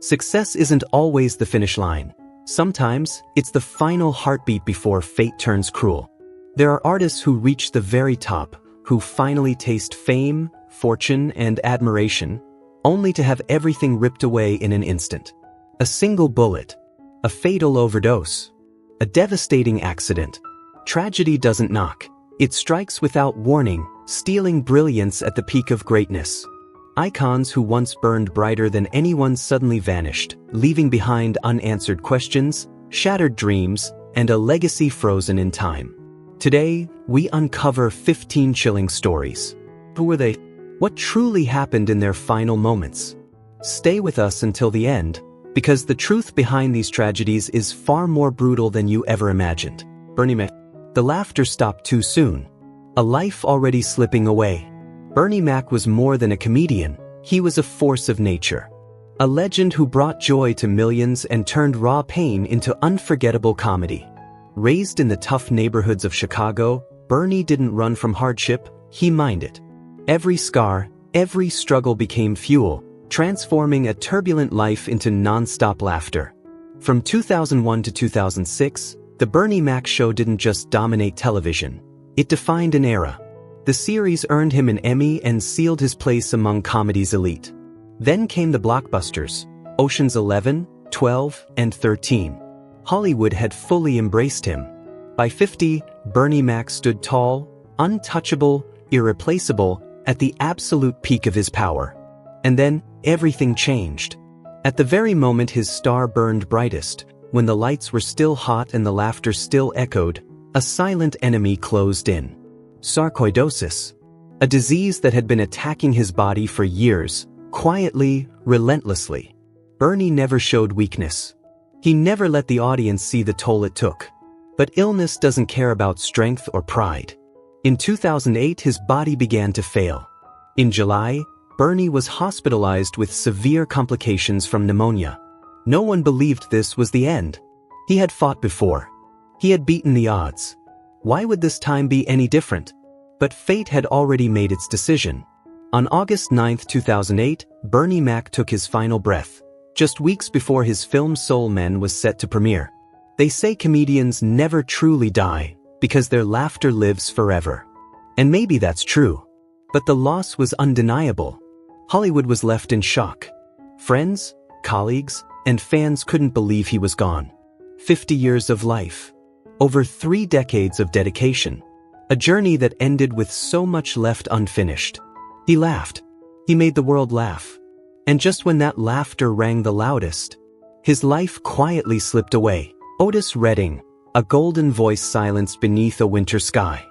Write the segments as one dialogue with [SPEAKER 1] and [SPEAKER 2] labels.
[SPEAKER 1] Success isn't always the finish line. Sometimes, it's the final heartbeat before fate turns cruel. There are artists who reach the very top, who finally taste fame, fortune, and admiration, only to have everything ripped away in an instant. A single bullet, a fatal overdose, a devastating accident. Tragedy doesn't knock. It strikes without warning, stealing brilliance at the peak of greatness. Icons who once burned brighter than anyone suddenly vanished, leaving behind unanswered questions, shattered dreams, and a legacy frozen in time. Today, we uncover 15 chilling stories. Who were they? What truly happened in their final moments? Stay with us until the end, because the truth behind these tragedies is far more brutal than you ever imagined. Bernie Mac. The laughter stopped too soon. A life already slipping away. Bernie Mac was more than a comedian, he was a force of nature. A legend who brought joy to millions and turned raw pain into unforgettable comedy. Raised in the tough neighborhoods of Chicago, Bernie didn't run from hardship, he mined it. Every scar, every struggle became fuel, transforming a turbulent life into non-stop laughter. From 2001 to 2006, The Bernie Mac Show didn't just dominate television, it defined an era. The series earned him an Emmy and sealed his place among comedy's elite. Then came the blockbusters, Ocean's 11, 12, and 13. Hollywood had fully embraced him. By 50, Bernie Mac stood tall, untouchable, irreplaceable, at the absolute peak of his power. And then, everything changed. At the very moment his star burned brightest, when the lights were still hot and the laughter still echoed, a silent enemy closed in. Sarcoidosis. A disease that had been attacking his body for years, quietly, relentlessly. Bernie never showed weakness. He never let the audience see the toll it took. But illness doesn't care about strength or pride. In 2008 his body began to fail. In July, Bernie was hospitalized with severe complications from pneumonia. No one believed this was the end. He had fought before. He had beaten the odds. Why would this time be any different? But fate had already made its decision. On August 9, 2008, Bernie Mac took his final breath, just weeks before his film Soul Men was set to premiere. They say comedians never truly die, because their laughter lives forever. And maybe that's true. But the loss was undeniable. Hollywood was left in shock. Friends, colleagues, and fans couldn't believe he was gone. 50 years of life. Over 3 decades of dedication. A journey that ended with so much left unfinished. He laughed. He made the world laugh. And just when that laughter rang the loudest, his life quietly slipped away. Otis Redding, a golden voice silenced beneath a winter sky.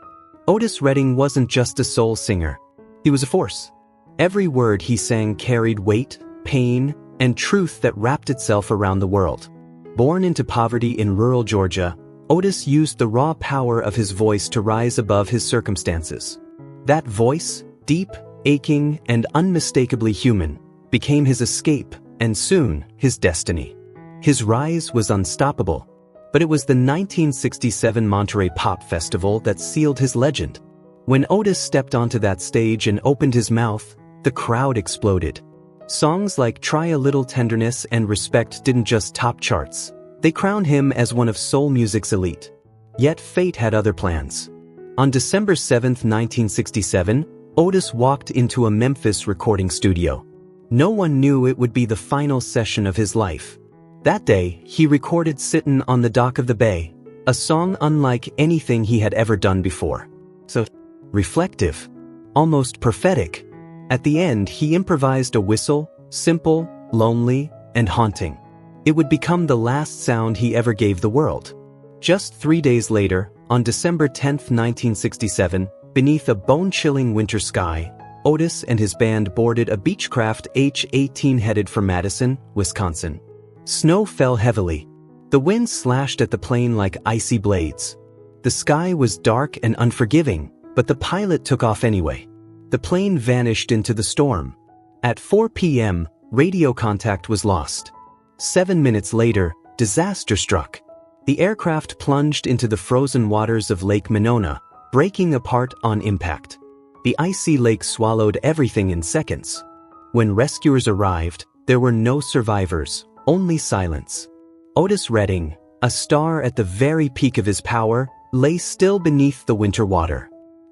[SPEAKER 1] Otis Redding wasn't just a soul singer. He was a force. Every word he sang carried weight, pain, and truth that wrapped itself around the world. Born into poverty in rural Georgia, Otis used the raw power of his voice to rise above his circumstances. That voice, deep, aching, and unmistakably human, became his escape, and soon, his destiny. His rise was unstoppable, but it was the 1967 Monterey Pop Festival that sealed his legend. When Otis stepped onto that stage and opened his mouth, the crowd exploded. Songs like Try a Little Tenderness and Respect didn't just top charts. They crowned him as one of soul music's elite. Yet fate had other plans. On December 7, 1967, Otis walked into a Memphis recording studio. No one knew it would be the final session of his life. That day, he recorded Sittin' on the Dock of the Bay, a song unlike anything he had ever done before. So reflective, almost prophetic. At the end, he improvised a whistle, simple, lonely, and haunting. It would become the last sound he ever gave the world. Just 3 days later, on December 10, 1967, beneath a bone-chilling winter sky, Otis and his band boarded a Beechcraft H-18 headed for Madison, Wisconsin. Snow fell heavily. The wind slashed at the plane like icy blades. The sky was dark and unforgiving, but the pilot took off anyway. The plane vanished into the storm. At 4 p.m., radio contact was lost. 7 minutes later, disaster struck. The aircraft plunged into the frozen waters of Lake Monona, breaking apart on impact. The icy lake swallowed everything in seconds. When rescuers arrived, There were no survivors, only silence. Otis Redding, a star at the very peak of his power, lay still beneath the winter water.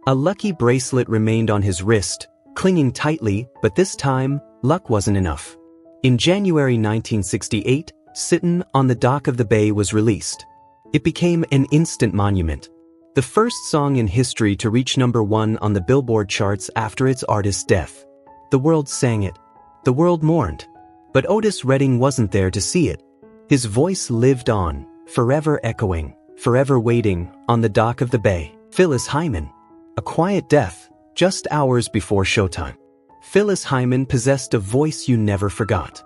[SPEAKER 1] A lucky bracelet remained on his wrist, clinging tightly, but this time, luck wasn't enough. In January 1968, Sittin' on the Dock of the Bay was released. It became an instant monument. The first song in history to reach #1 on the Billboard charts after its artist's death. The world sang it. The world mourned. But Otis Redding wasn't there to see it. His voice lived on, forever echoing, forever waiting, on the dock of the bay. Phyllis Hyman. A quiet death, just hours before showtime. Phyllis Hyman possessed a voice you never forgot.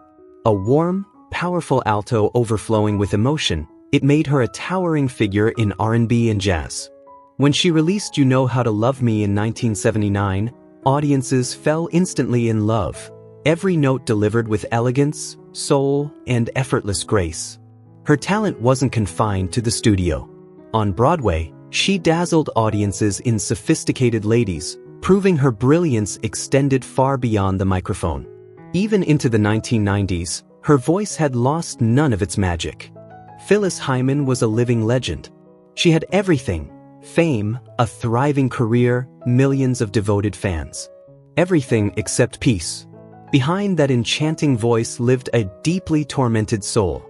[SPEAKER 1] A warm, powerful alto overflowing with emotion, it made her a towering figure in R&B and jazz. When she released You Know How to Love Me in 1979, audiences fell instantly in love. Every note delivered with elegance, soul, and effortless grace. Her talent wasn't confined to the studio. On Broadway, she dazzled audiences in Sophisticated Ladies, proving her brilliance extended far beyond the microphone. Even into the 1990s, her voice had lost none of its magic. Phyllis Hyman was a living legend. She had everything: fame, a thriving career, millions of devoted fans. Everything except peace. Behind that enchanting voice lived a deeply tormented soul.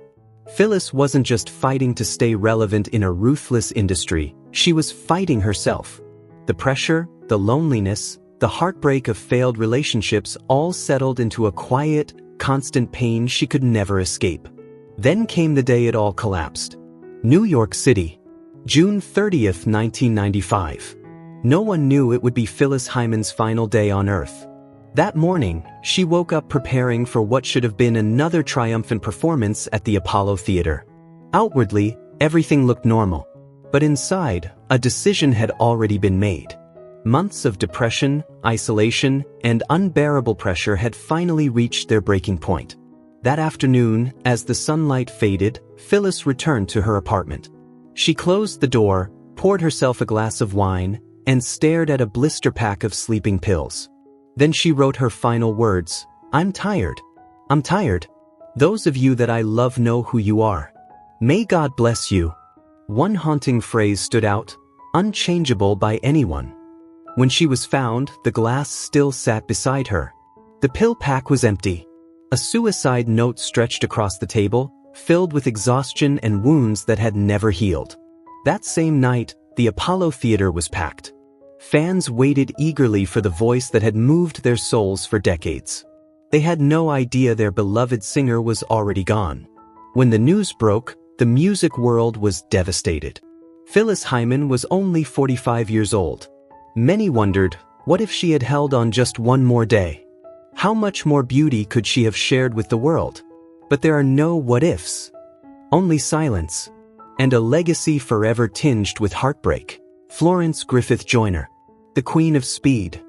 [SPEAKER 1] Phyllis wasn't just fighting to stay relevant in a ruthless industry, she was fighting herself. The pressure, the loneliness, the heartbreak of failed relationships all settled into a quiet, constant pain she could never escape. Then came the day it all collapsed. New York City. June 30th, 1995. No one knew it would be Phyllis Hyman's final day on Earth. That morning, she woke up preparing for what should have been another triumphant performance at the Apollo Theater. Outwardly, everything looked normal. But inside, a decision had already been made. Months of depression, isolation, and unbearable pressure had finally reached their breaking point. That afternoon, as the sunlight faded, Phyllis returned to her apartment. She closed the door, poured herself a glass of wine, and stared at a blister pack of sleeping pills. Then she wrote her final words: "I'm tired. I'm tired. Those of you that I love know who you are. May God bless you." One haunting phrase stood out: unchangeable by anyone. When she was found, the glass still sat beside her. The pill pack was empty. A suicide note stretched across the table, filled with exhaustion and wounds that had never healed. That same night, the Apollo Theater was packed. Fans waited eagerly for the voice that had moved their souls for decades. They had no idea their beloved singer was already gone. When the news broke, the music world was devastated. Phyllis Hyman was only 45 years old. Many wondered, what if she had held on just one more day? How much more beauty could she have shared with the world? But there are no what-ifs. Only silence. And a legacy forever tinged with heartbreak. Florence Griffith Joyner. The Queen of Speed.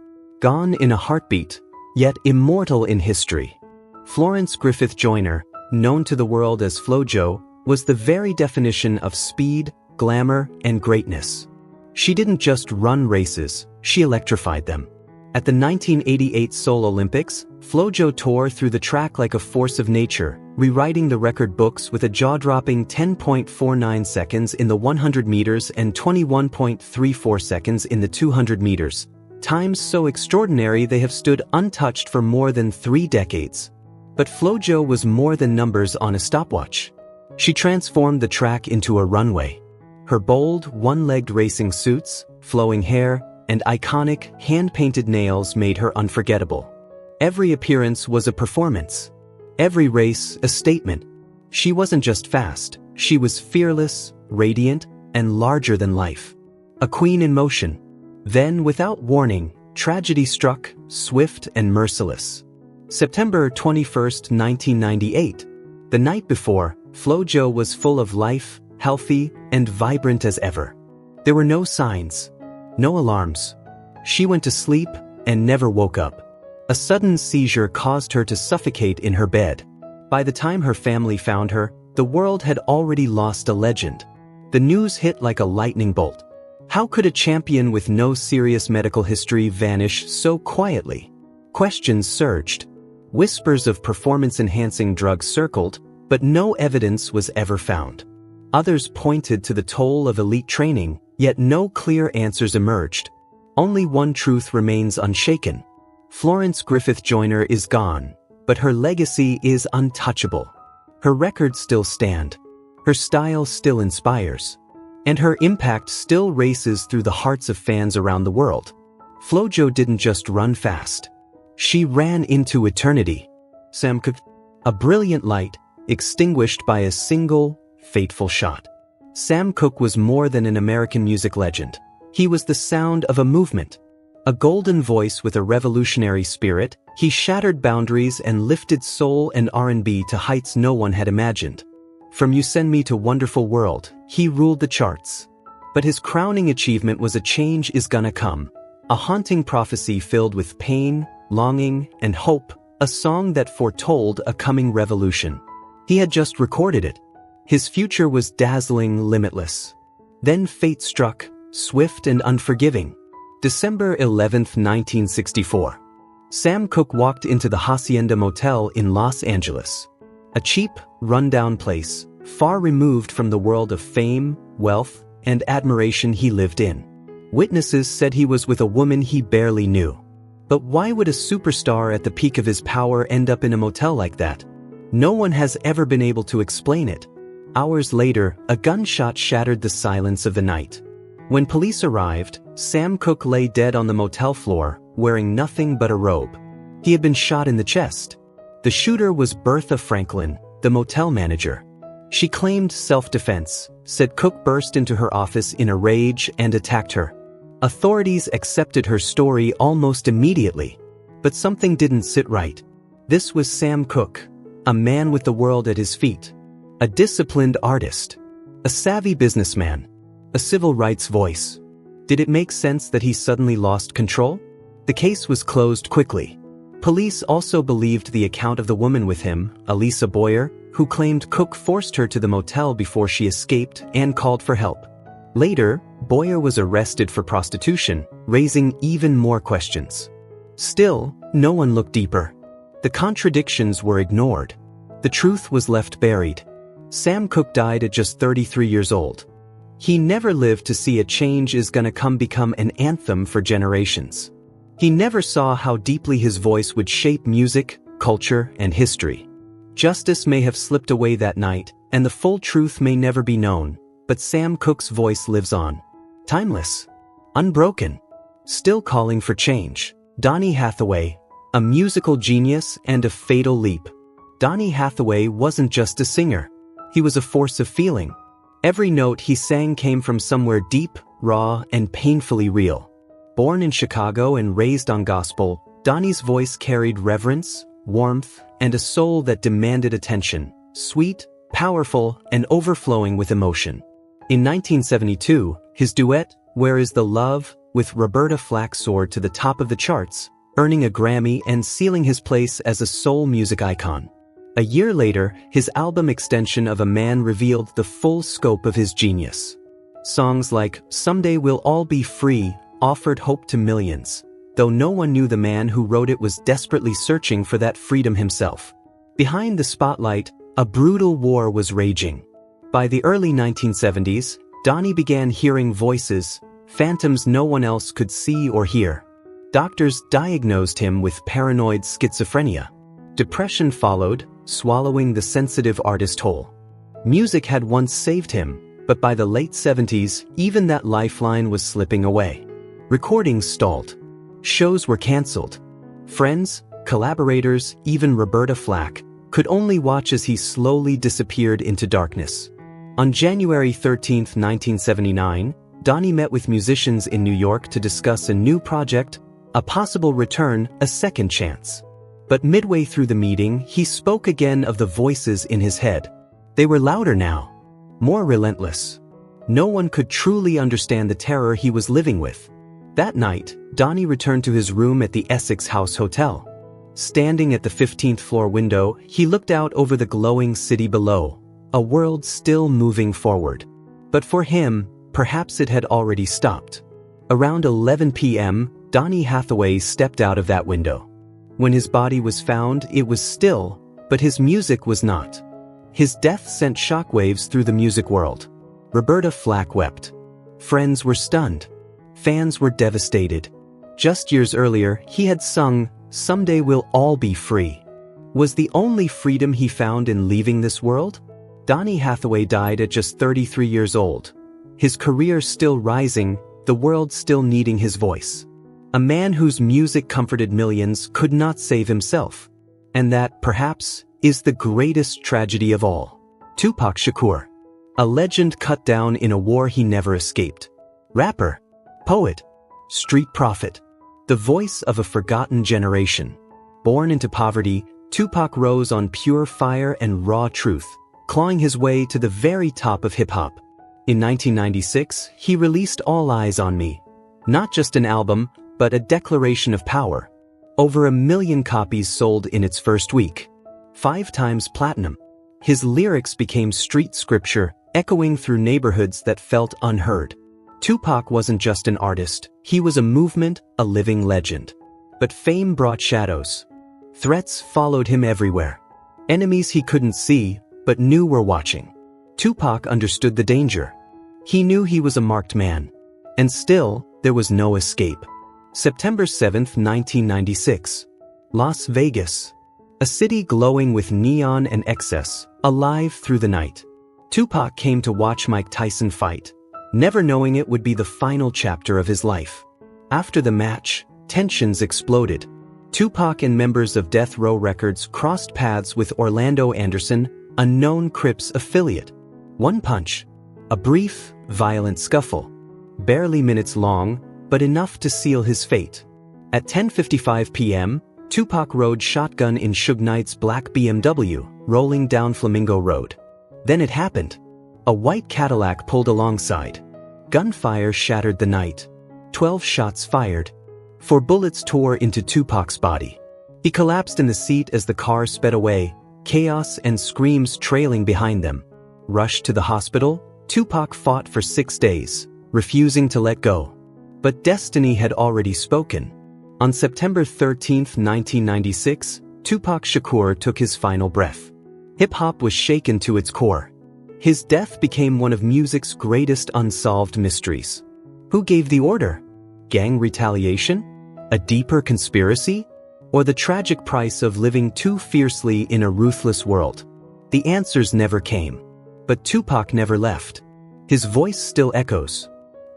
[SPEAKER 1] Gone in a heartbeat, yet immortal in history. Florence Griffith Joyner, known to the world as FloJo, was the very definition of speed, glamour, and greatness. She didn't just run races, she electrified them. At the 1988 Seoul Olympics, FloJo tore through the track like a force of nature, rewriting the record books with a jaw-dropping 10.49 seconds in the 100 meters and 21.34 seconds in the 200 meters. Times so extraordinary they have stood untouched for more than 3 decades. But FloJo was more than numbers on a stopwatch. She transformed the track into a runway. Her bold, one-legged racing suits, flowing hair, and iconic, hand-painted nails made her unforgettable. Every appearance was a performance. Every race, a statement. She wasn't just fast, she was fearless, radiant, and larger than life. A queen in motion. Then, without warning, tragedy struck, swift and merciless. September 21st, 1998. The night before, FloJo was full of life, healthy, and vibrant as ever. There were no signs. No alarms. She went to sleep and never woke up. A sudden seizure caused her to suffocate in her bed. By the time her family found her, the world had already lost a legend. The news hit like a lightning bolt. How could a champion with no serious medical history vanish so quietly? Questions surged. Whispers of performance-enhancing drugs circled, but no evidence was ever found. Others pointed to the toll of elite training, yet no clear answers emerged. Only one truth remains unshaken. Florence Griffith Joyner is gone, but her legacy is untouchable. Her records still stand. Her style still inspires. And her impact still races through the hearts of fans around the world. FloJo didn't just run fast. She ran into eternity. Sam Cooke, a brilliant light, extinguished by a single, fateful shot. Sam Cooke was more than an American music legend. He was the sound of a movement. A golden voice with a revolutionary spirit, he shattered boundaries and lifted soul and R&B to heights no one had imagined. From You Send Me to Wonderful World, he ruled the charts. But his crowning achievement was A Change Is Gonna Come, a haunting prophecy filled with pain, longing, and hope, a song that foretold a coming revolution. He had just recorded it. His future was dazzling, limitless. Then fate struck, swift and unforgiving. December 11th, 1964. Sam Cooke walked into the Hacienda Motel in Los Angeles. A cheap, rundown place, far removed from the world of fame, wealth, and admiration he lived in. Witnesses said he was with a woman he barely knew. But why would a superstar at the peak of his power end up in a motel like that? No one has ever been able to explain it. Hours later, a gunshot shattered the silence of the night. When police arrived, Sam Cooke lay dead on the motel floor, wearing nothing but a robe. He had been shot in the chest. The shooter was Bertha Franklin, the motel manager. She claimed self-defense, said Cooke burst into her office in a rage and attacked her. Authorities accepted her story almost immediately. But something didn't sit right. This was Sam Cooke, a man with the world at his feet. A disciplined artist. A savvy businessman. A civil rights voice. Did it make sense that he suddenly lost control? The case was closed quickly. Police also believed the account of the woman with him, Aaliyah Boyer, who claimed Cooke forced her to the motel before she escaped and called for help. Later, Boyer was arrested for prostitution, raising even more questions. Still, no one looked deeper. The contradictions were ignored. The truth was left buried. Sam Cooke died at just 33 years old. He never lived to see A Change Is Gonna Come become an anthem for generations. He never saw how deeply his voice would shape music, culture, and history. Justice may have slipped away that night, and the full truth may never be known, but Sam Cooke's voice lives on. Timeless. Unbroken. Still calling for change. Donny Hathaway, a musical genius and a fatal leap. Donny Hathaway wasn't just a singer. He was a force of feeling. Every note he sang came from somewhere deep, raw, and painfully real. Born in Chicago and raised on gospel, Donny's voice carried reverence, warmth, and a soul that demanded attention, sweet, powerful, and overflowing with emotion. In 1972, his duet, Where Is the Love, with Roberta Flack soared to the top of the charts, earning a Grammy and sealing his place as a soul music icon. A year later, his album Extension of a Man revealed the full scope of his genius. Songs like Someday We'll All Be Free offered hope to millions, though no one knew the man who wrote it was desperately searching for that freedom himself. Behind the spotlight, a brutal war was raging. By the early 1970s, Donny began hearing voices, phantoms no one else could see or hear. Doctors diagnosed him with paranoid schizophrenia. Depression followed, swallowing the sensitive artist whole. Music had once saved him, but by the late 70s, even that lifeline was slipping away. Recordings stalled. Shows were canceled. Friends, collaborators, even Roberta Flack, could only watch as he slowly disappeared into darkness. On January 13, 1979, Donny met with musicians in New York to discuss a new project, a possible return, a second chance. But midway through the meeting, he spoke again of the voices in his head. They were louder now, more relentless. No one could truly understand the terror he was living with. That night, Donny returned to his room at the Essex House Hotel. Standing at the 15th floor window, he looked out over the glowing city below, a world still moving forward. But for him, perhaps it had already stopped. Around 11 p.m., Donny Hathaway stepped out of that window. When his body was found, it was still, but his music was not. His death sent shockwaves through the music world. Roberta Flack wept. Friends were stunned. Fans were devastated. Just years earlier, he had sung, "Someday We'll All Be Free." Was the only freedom he found in leaving this world? Donny Hathaway died at just 33 years old. His career still rising, the world still needing his voice. A man whose music comforted millions could not save himself. And that, perhaps, is the greatest tragedy of all. Tupac Shakur. A legend cut down in a war he never escaped. Rapper. Poet. Street prophet. The voice of a forgotten generation. Born into poverty, Tupac rose on pure fire and raw truth, clawing his way to the very top of hip-hop. In 1996, he released All Eyes on Me. Not just an album, but a declaration of power. Over 1 million copies sold in its first week. 5 times platinum. His lyrics became street scripture, echoing through neighborhoods that felt unheard. Tupac wasn't just an artist, he was a movement, a living legend. But fame brought shadows. Threats followed him everywhere. Enemies he couldn't see, but knew were watching. Tupac understood the danger. He knew he was a marked man. And still, there was no escape. September 7, 1996. Las Vegas. A city glowing with neon and excess, alive through the night. Tupac came to watch Mike Tyson fight, never knowing it would be the final chapter of his life. After the match, tensions exploded. Tupac and members of Death Row Records crossed paths with Orlando Anderson, a known Crips affiliate. One punch. A brief, violent scuffle. Barely minutes long, but enough to seal his fate. At 10:55 p.m., Tupac rode shotgun in Suge Knight's black BMW, rolling down Flamingo Road. Then it happened. A white Cadillac pulled alongside. Gunfire shattered the night. 12 shots fired. 4 bullets tore into Tupac's body. He collapsed in the seat as the car sped away, chaos and screams trailing behind them. Rushed to the hospital, Tupac fought for 6 days, refusing to let go. But destiny had already spoken. On September 13, 1996, Tupac Shakur took his final breath. Hip-hop was shaken to its core. His death became one of music's greatest unsolved mysteries. Who gave the order? Gang retaliation? A deeper conspiracy? Or the tragic price of living too fiercely in a ruthless world? The answers never came. But Tupac never left. His voice still echoes.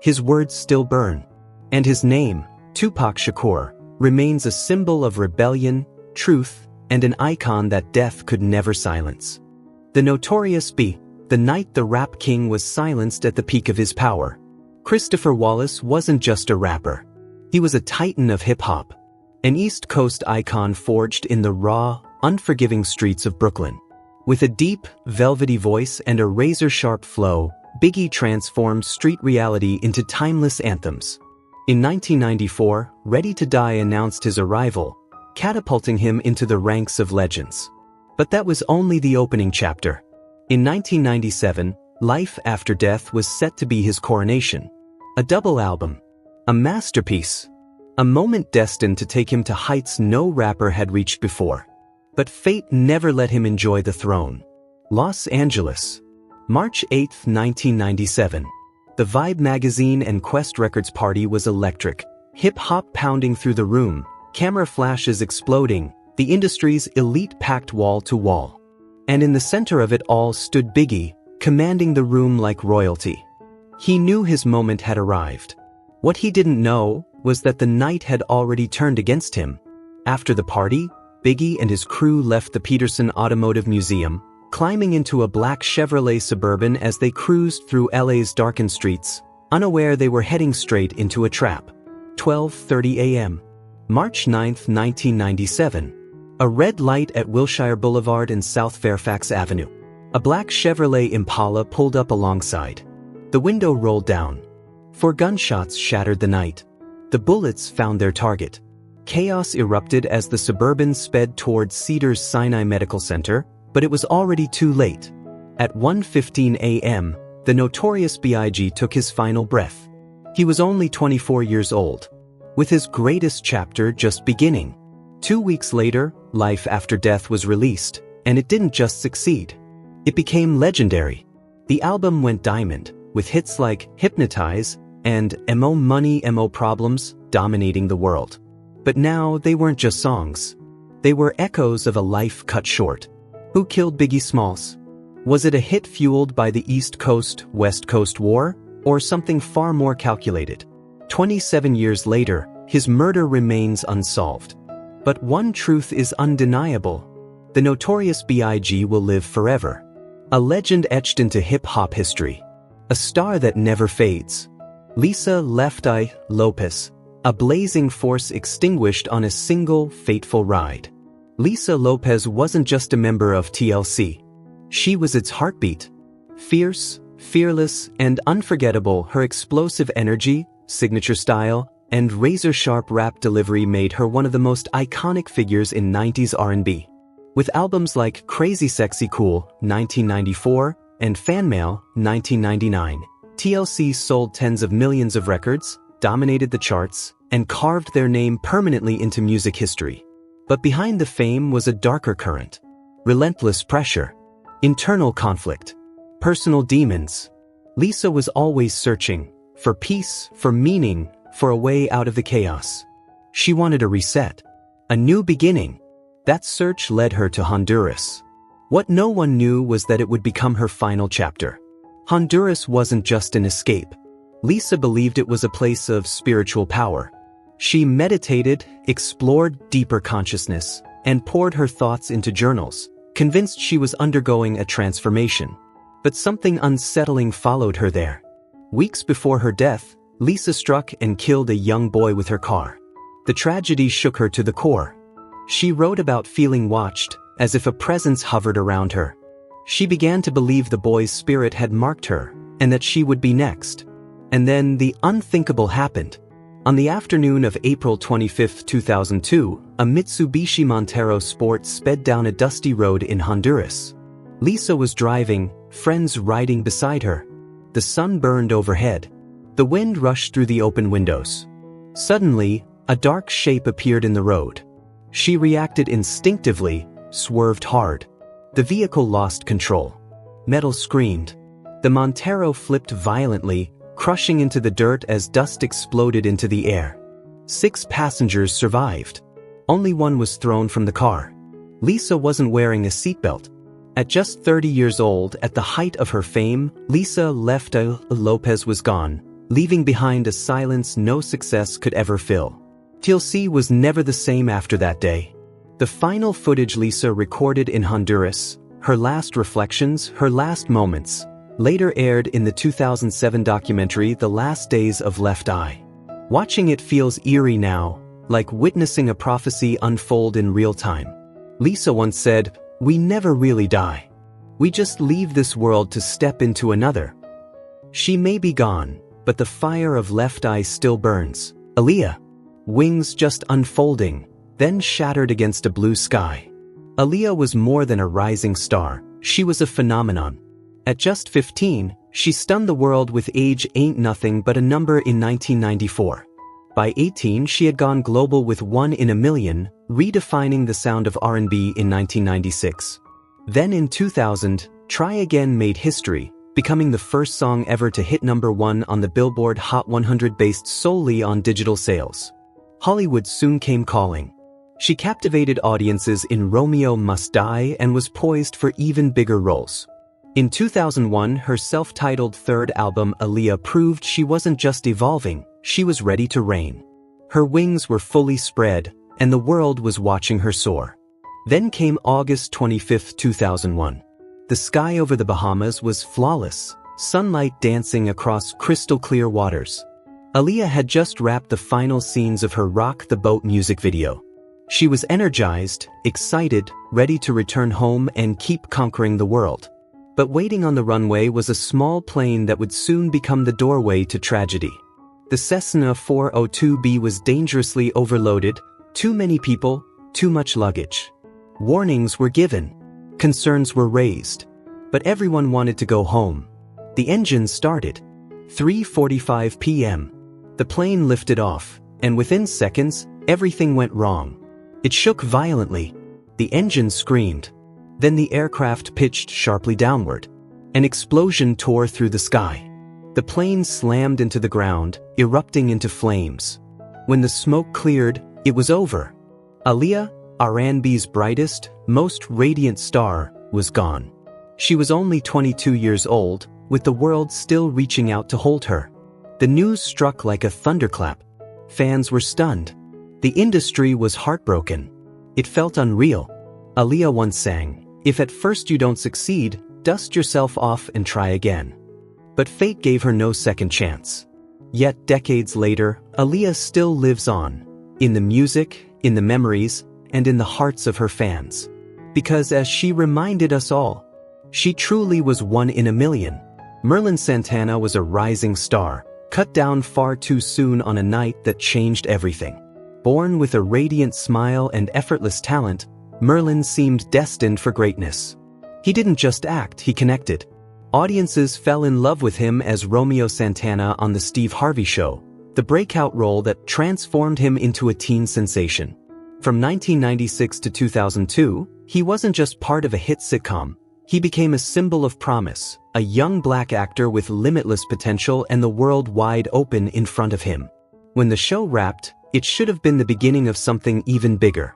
[SPEAKER 1] His words still burn. And his name, Tupac Shakur, remains a symbol of rebellion, truth, and an icon that death could never silence. The Notorious B., the night the rap king was silenced at the peak of his power. Christopher Wallace wasn't just a rapper. He was a titan of hip-hop. An East Coast icon forged in the raw, unforgiving streets of Brooklyn. With a deep, velvety voice and a razor-sharp flow, Biggie transformed street reality into timeless anthems. In 1994, Ready to Die announced his arrival, catapulting him into the ranks of legends. But that was only the opening chapter. In 1997, Life After Death was set to be his coronation. A double album. A masterpiece. A moment destined to take him to heights no rapper had reached before. But fate never let him enjoy the throne. Los Angeles. March 8, 1997. The Vibe magazine and Quest Records party was electric. Hip-hop pounding through the room, camera flashes exploding, the industry's elite packed wall to wall. And in the center of it all stood Biggie, commanding the room like royalty. He knew his moment had arrived. What he didn't know was that the night had already turned against him. After the party, Biggie and his crew left the Peterson Automotive Museum, climbing into a black Chevrolet Suburban as they cruised through LA's darkened streets, unaware they were heading straight into a trap. 12:30 a.m. March 9, 1997. A red light at Wilshire Boulevard and South Fairfax Avenue. A black Chevrolet Impala pulled up alongside. The window rolled down. 4 gunshots shattered the night. The bullets found their target. Chaos erupted as the Suburban sped towards Cedars Sinai Medical Center, but it was already too late. At 1:15 a.m., the Notorious B.I.G. took his final breath. He was only 24 years old, with his greatest chapter just beginning. 2 weeks later, Life After Death was released, and it didn't just succeed. It became legendary. The album went diamond, with hits like Hypnotize and Mo Money Mo Problems dominating the world. But now they weren't just songs. They were echoes of a life cut short. Who killed Biggie Smalls? Was it a hit fueled by the East Coast-West Coast War, or something far more calculated? 27 years later, his murder remains unsolved. But one truth is undeniable. The Notorious B.I.G. will live forever. A legend etched into hip-hop history. A star that never fades. Lisa Left Eye Lopes, a blazing force extinguished on a single fateful ride. Lisa Lopes wasn't just a member of TLC. She was its heartbeat. Fierce, fearless, and unforgettable, her explosive energy, signature style, and razor-sharp rap delivery made her one of the most iconic figures in 90s R&B. With albums like Crazy Sexy Cool, 1994, and Fan Mail, 1999, TLC sold tens of millions of records, dominated the charts, and carved their name permanently into music history. But behind the fame was a darker current. Relentless pressure. Internal conflict. Personal demons. Lisa was always searching for peace, for meaning, for a way out of the chaos. She wanted a reset. A new beginning. That search led her to Honduras. What no one knew was that it would become her final chapter. Honduras wasn't just an escape. Lisa believed it was a place of spiritual power. She meditated, explored deeper consciousness, and poured her thoughts into journals, convinced she was undergoing a transformation. But something unsettling followed her there. Weeks before her death, Lisa struck and killed a young boy with her car. The tragedy shook her to the core. She wrote about feeling watched, as if a presence hovered around her. She began to believe the boy's spirit had marked her, and that she would be next. And then the unthinkable happened. On the afternoon of April 25, 2002, a Mitsubishi Montero Sport sped down a dusty road in Honduras. Lisa was driving, friends riding beside her. The sun burned overhead. The wind rushed through the open windows. Suddenly, a dark shape appeared in the road. She reacted instinctively, swerved hard. The vehicle lost control. Metal screamed. The Montero flipped violently, crushing into the dirt as dust exploded into the air. 6 passengers survived. Only one was thrown from the car. Lisa wasn't wearing a seatbelt. At just 30 years old, at the height of her fame, Lisa Left Eye Lopes was gone, leaving behind a silence no success could ever fill. TLC was never the same after that day. The final footage Lisa recorded in Honduras, her last reflections, her last moments, later aired in the 2007 documentary The Last Days of Left Eye. Watching it feels eerie now, like witnessing a prophecy unfold in real time. Lisa once said, "We never really die. We just leave this world to step into another." She may be gone, but the fire of Left Eye still burns. Aaliyah. Wings just unfolding, then shattered against a blue sky. Aaliyah was more than a rising star, she was a phenomenon. At just 15, she stunned the world with Age Ain't Nothing But a Number in 1994. By 18, she had gone global with One in a Million, redefining the sound of R&B in 1996. Then in 2000, Try Again made history, becoming the first song ever to hit #1 on the Billboard Hot 100 based solely on digital sales. Hollywood soon came calling. She captivated audiences in Romeo Must Die and was poised for even bigger roles. In 2001, her self-titled third album Aaliyah proved she wasn't just evolving, she was ready to reign. Her wings were fully spread, and the world was watching her soar. Then came August 25, 2001. The sky over the Bahamas was flawless, sunlight dancing across crystal-clear waters. Aaliyah had just wrapped the final scenes of her Rock the Boat music video. She was energized, excited, ready to return home and keep conquering the world. But waiting on the runway was a small plane that would soon become the doorway to tragedy. The Cessna 402B was dangerously overloaded, too many people, too much luggage. Warnings were given. Concerns were raised. But everyone wanted to go home. The engine started. 3:45 p.m. The plane lifted off, and within seconds, everything went wrong. It shook violently. The engine screamed. Then the aircraft pitched sharply downward. An explosion tore through the sky. The plane slammed into the ground, erupting into flames. When the smoke cleared, it was over. Aaliyah, R&B's brightest, most radiant star, was gone. She was only 22 years old, with the world still reaching out to hold her. The news struck like a thunderclap. Fans were stunned. The industry was heartbroken. It felt unreal. Aaliyah once sang, "If at first you don't succeed, dust yourself off and try again." But fate gave her no second chance. Yet decades later, Aaliyah still lives on. In the music, in the memories, and in the hearts of her fans. Because as she reminded us all, she truly was one in a million. Merlin Santana was a rising star, cut down far too soon on a night that changed everything. Born with a radiant smile and effortless talent, Merlin seemed destined for greatness. He didn't just act, he connected. Audiences fell in love with him as Romeo Santana on The Steve Harvey Show, the breakout role that transformed him into a teen sensation. From 1996 to 2002, he wasn't just part of a hit sitcom. He became a symbol of promise, a young black actor with limitless potential and the world wide open in front of him. When the show wrapped, it should have been the beginning of something even bigger.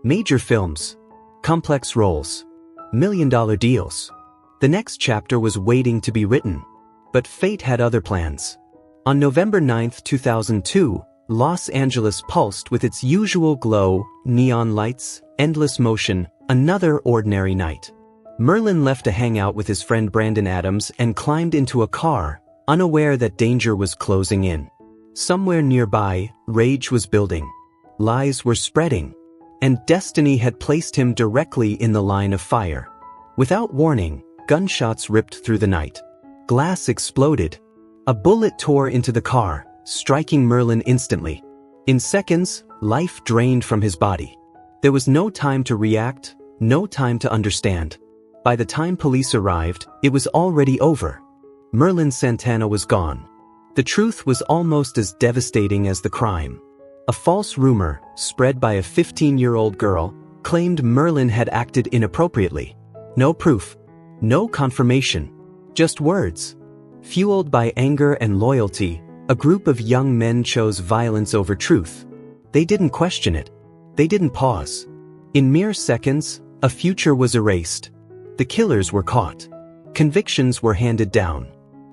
[SPEAKER 1] Major films, complex roles, million-dollar deals. The next chapter was waiting to be written. But fate had other plans. On November 9, 2002, Los Angeles pulsed with its usual glow, neon lights, endless motion, another ordinary night. Merlin left a hangout with his friend Brandon Adams and climbed into a car, unaware that danger was closing in. Somewhere nearby, rage was building. Lies were spreading. And destiny had placed him directly in the line of fire. Without warning, gunshots ripped through the night. Glass exploded. A bullet tore into the car, striking Merlin instantly. In seconds, life drained from his body. There was no time to react, no time to understand. By the time police arrived, it was already over. Merlin Santana was gone. The truth was almost as devastating as the crime. A false rumor, spread by a 15-year-old girl, claimed Merlin had acted inappropriately. No proof. No confirmation. Just words. Fueled by anger and loyalty, a group of young men chose violence over truth. They didn't question it. They didn't pause. In mere seconds, a future was erased. The killers were caught. Convictions were handed down.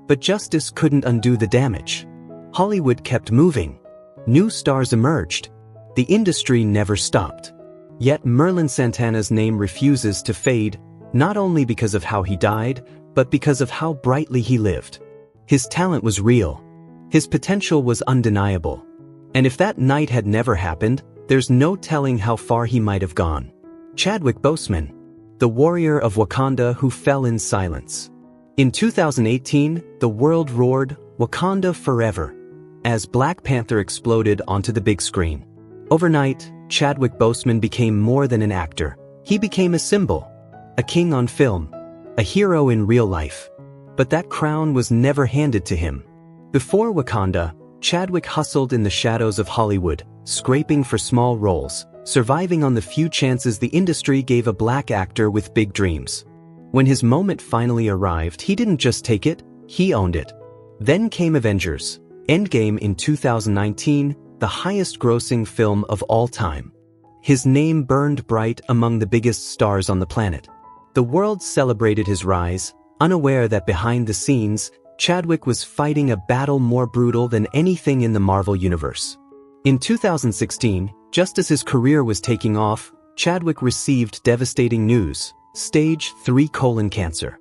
[SPEAKER 1] But justice couldn't undo the damage. Hollywood kept moving. New stars emerged. The industry never stopped. Yet Merlin Santana's name refuses to fade, not only because of how he died, but because of how brightly he lived. His talent was real. His potential was undeniable. And if that night had never happened, there's no telling how far he might have gone. Chadwick Boseman, the warrior of Wakanda who fell in silence. In 2018, the world roared, "Wakanda forever," as Black Panther exploded onto the big screen. Overnight, Chadwick Boseman became more than an actor. He became a symbol. A king on film. A hero in real life. But that crown was never handed to him. Before Wakanda, Chadwick hustled in the shadows of Hollywood, scraping for small roles, surviving on the few chances the industry gave a black actor with big dreams. When his moment finally arrived, he didn't just take it, he owned it. Then came Avengers: Endgame in 2019, the highest-grossing film of all time. His name burned bright among the biggest stars on the planet. The world celebrated his rise, unaware that behind the scenes, Chadwick was fighting a battle more brutal than anything in the Marvel Universe. In 2016, just as his career was taking off, Chadwick received devastating news: stage 3 colon cancer.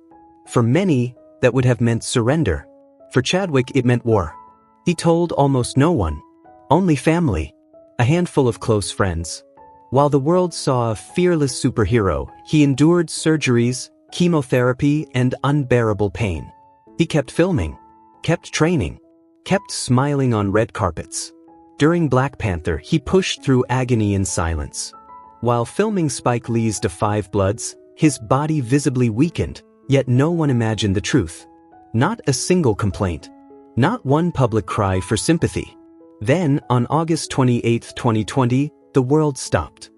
[SPEAKER 1] For many, that would have meant surrender. For Chadwick, it meant war. He told almost no one. Only family. A handful of close friends. While the world saw a fearless superhero, he endured surgeries, chemotherapy, and unbearable pain. He kept filming, kept training, kept smiling on red carpets. During Black Panther, he pushed through agony in silence. While filming Spike Lee's Da 5 Bloods, his body visibly weakened, yet no one imagined the truth. Not a single complaint. Not one public cry for sympathy. Then, on August 28, 2020, the world stopped.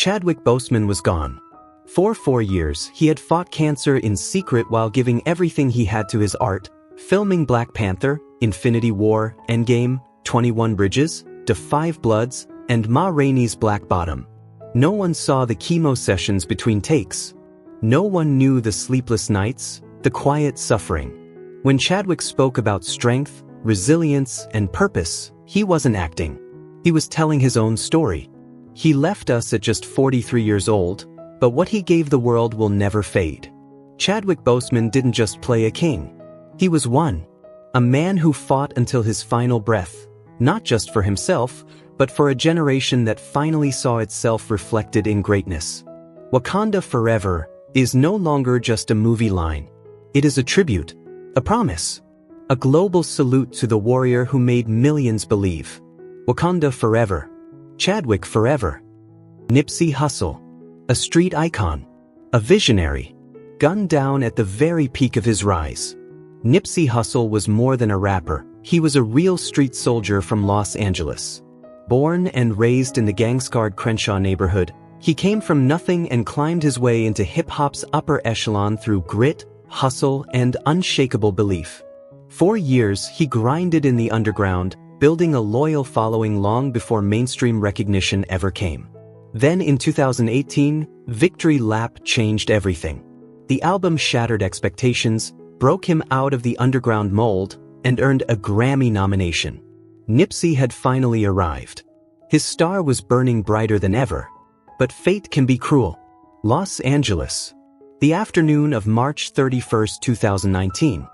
[SPEAKER 1] Chadwick Boseman was gone. For 4 years, he had fought cancer in secret while giving everything he had to his art, filming Black Panther, Infinity War, Endgame, 21 Bridges, Da 5 Bloods, and Ma Rainey's Black Bottom. No one saw the chemo sessions between takes. No one knew the sleepless nights, the quiet suffering. When Chadwick spoke about strength, resilience, and purpose, he wasn't acting. He was telling his own story. He left us at just 43 years old, but what he gave the world will never fade. Chadwick Boseman didn't just play a king. He was one. A man who fought until his final breath, not just for himself, but for a generation that finally saw itself reflected in greatness. Wakanda Forever is no longer just a movie line. It is a tribute, a promise, a global salute to the warrior who made millions believe. Wakanda Forever. Chadwick Forever. Nipsey Hussle. A street icon. A visionary. Gunned down at the very peak of his rise. Nipsey Hussle was more than a rapper. He was a real street soldier from Los Angeles. Born and raised in the gang-scarred Crenshaw neighborhood, he came from nothing and climbed his way into hip-hop's upper echelon through grit, hustle, and unshakable belief. For years, he grinded in the underground, building a loyal following long before mainstream recognition ever came. Then in 2018, Victory Lap changed everything. The album shattered expectations, broke him out of the underground mold, and earned a Grammy nomination. Nipsey had finally arrived. His star was burning brighter than ever. But fate can be cruel. Los Angeles. The afternoon of March 31, 2019.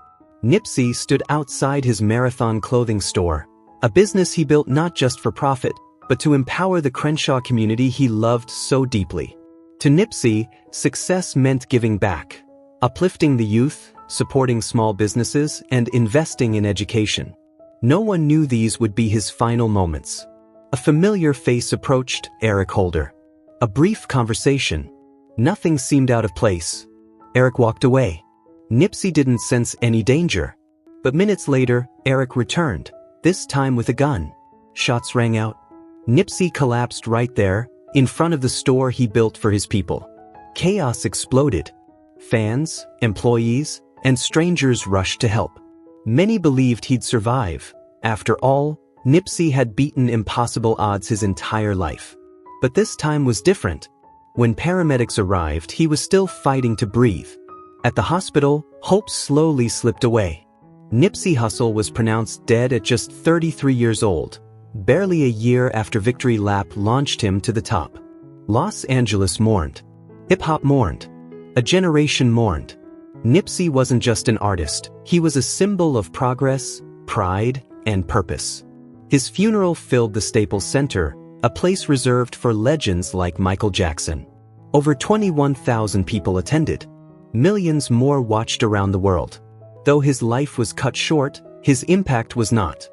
[SPEAKER 1] Nipsey stood outside his Marathon clothing store, a business he built not just for profit, but to empower the Crenshaw community he loved so deeply. To Nipsey, success meant giving back, uplifting the youth, supporting small businesses, and investing in education. No one knew these would be his final moments. A familiar face approached, Eric Holder. A brief conversation. Nothing seemed out of place. Eric walked away. Nipsey didn't sense any danger. But minutes later, Eric returned, this time with a gun. Shots rang out. Nipsey collapsed right there, in front of the store he built for his people. Chaos exploded. Fans, employees, and strangers rushed to help. Many believed he'd survive. After all, Nipsey had beaten impossible odds his entire life. But this time was different. When paramedics arrived, he was still fighting to breathe. At the hospital, hope slowly slipped away. Nipsey Hussle was pronounced dead at just 33 years old, barely a year after Victory Lap launched him to the top. Los Angeles mourned. Hip-hop mourned. A generation mourned. Nipsey wasn't just an artist, he was a symbol of progress, pride, and purpose. His funeral filled the Staples Center, a place reserved for legends like Michael Jackson. Over 21,000 people attended. Millions more watched around the world. Though his life was cut short, his impact was not.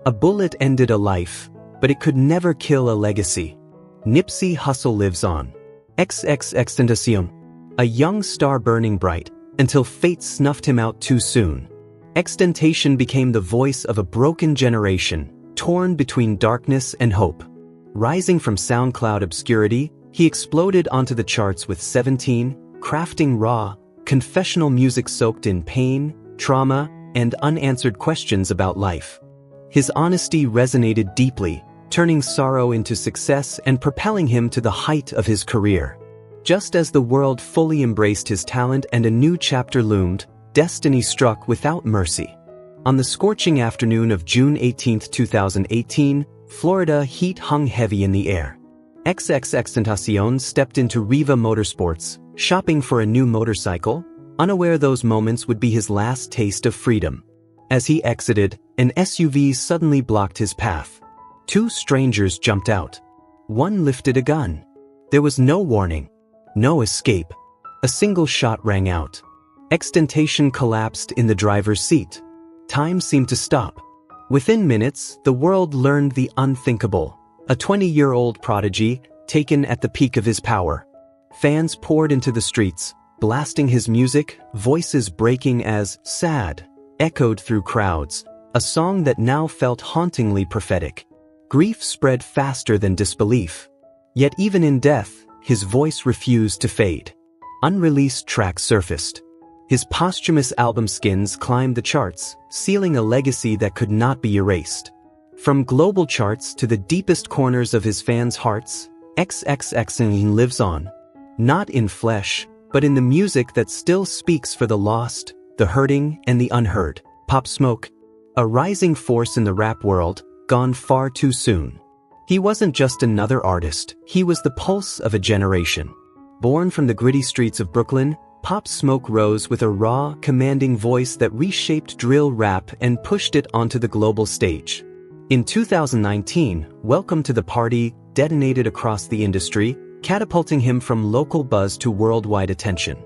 [SPEAKER 1] A bullet ended a life, but it could never kill a legacy. Nipsey Hussle lives on. XXXTentacion. A young star burning bright, until fate snuffed him out too soon. XXXTentacion became the voice of a broken generation, torn between darkness and hope. Rising from SoundCloud obscurity, he exploded onto the charts with 17, crafting raw, confessional music soaked in pain, trauma, and unanswered questions about life. His honesty resonated deeply, turning sorrow into success and propelling him to the height of his career. Just as the world fully embraced his talent and a new chapter loomed, destiny struck without mercy. On the scorching afternoon of June 18, 2018, Florida heat hung heavy in the air. XXXTentacion stepped into Riva Motorsports, shopping for a new motorcycle, unaware those moments would be his last taste of freedom. As he exited, an SUV suddenly blocked his path. Two strangers jumped out. One lifted a gun. There was no warning. No escape. A single shot rang out. XXXTentacion collapsed in the driver's seat. Time seemed to stop. Within minutes, the world learned the unthinkable. A 20-year-old prodigy, taken at the peak of his power. Fans poured into the streets, blasting his music, voices breaking as "Sad" echoed through crowds, a song that now felt hauntingly prophetic. Grief spread faster than disbelief. Yet even in death, his voice refused to fade. Unreleased tracks surfaced. His posthumous album Skins climbed the charts, sealing a legacy that could not be erased. From global charts to the deepest corners of his fans' hearts, XXXTentacion lives on. Not in flesh, but in the music that still speaks for the lost, the hurting, and the unheard. Pop Smoke, a rising force in the rap world, gone far too soon. He wasn't just another artist, he was the pulse of a generation. Born from the gritty streets of Brooklyn, Pop Smoke rose with a raw, commanding voice that reshaped drill rap and pushed it onto the global stage. In 2019, Welcome to the Party detonated across the industry, catapulting him from local buzz to worldwide attention.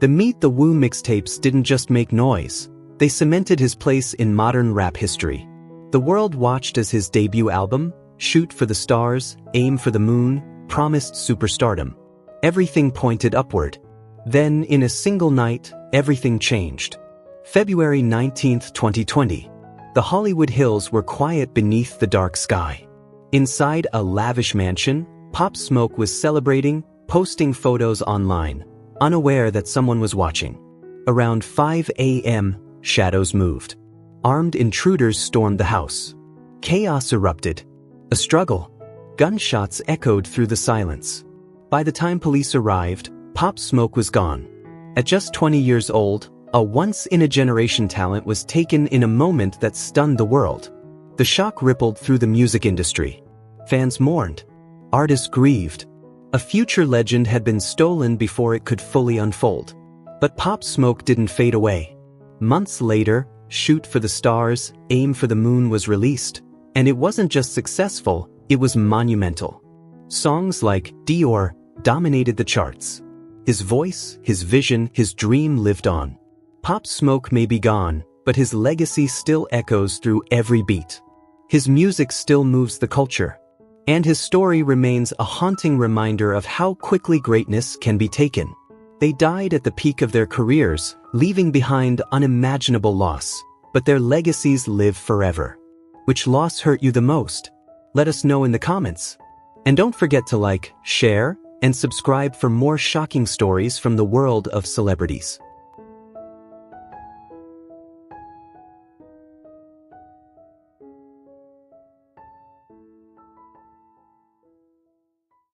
[SPEAKER 1] The Meet the Woo mixtapes didn't just make noise, they cemented his place in modern rap history. The world watched as his debut album, Shoot for the Stars, Aim for the Moon, promised superstardom. Everything pointed upward. Then, in a single night, everything changed. February 19, 2020. The Hollywood Hills were quiet beneath the dark sky. Inside a lavish mansion, Pop Smoke was celebrating, posting photos online, unaware that someone was watching. Around 5 a.m., shadows moved. Armed intruders stormed the house. Chaos erupted. A struggle. Gunshots echoed through the silence. By the time police arrived, Pop Smoke was gone. At just 20 years old, a once-in-a-generation talent was taken in a moment that stunned the world. The shock rippled through the music industry. Fans mourned. Artists grieved. A future legend had been stolen before it could fully unfold. But Pop Smoke didn't fade away. Months later, Shoot for the Stars, Aim for the Moon was released. And it wasn't just successful, it was monumental. Songs like Dior dominated the charts. His voice, his vision, his dream lived on. Pop Smoke may be gone, but his legacy still echoes through every beat. His music still moves the culture. And his story remains a haunting reminder of how quickly greatness can be taken. They died at the peak of their careers, leaving behind unimaginable loss, but their legacies live forever. Which loss hurt you the most? Let us know in the comments. And don't forget to like, share, and subscribe for more shocking stories from the world of celebrities.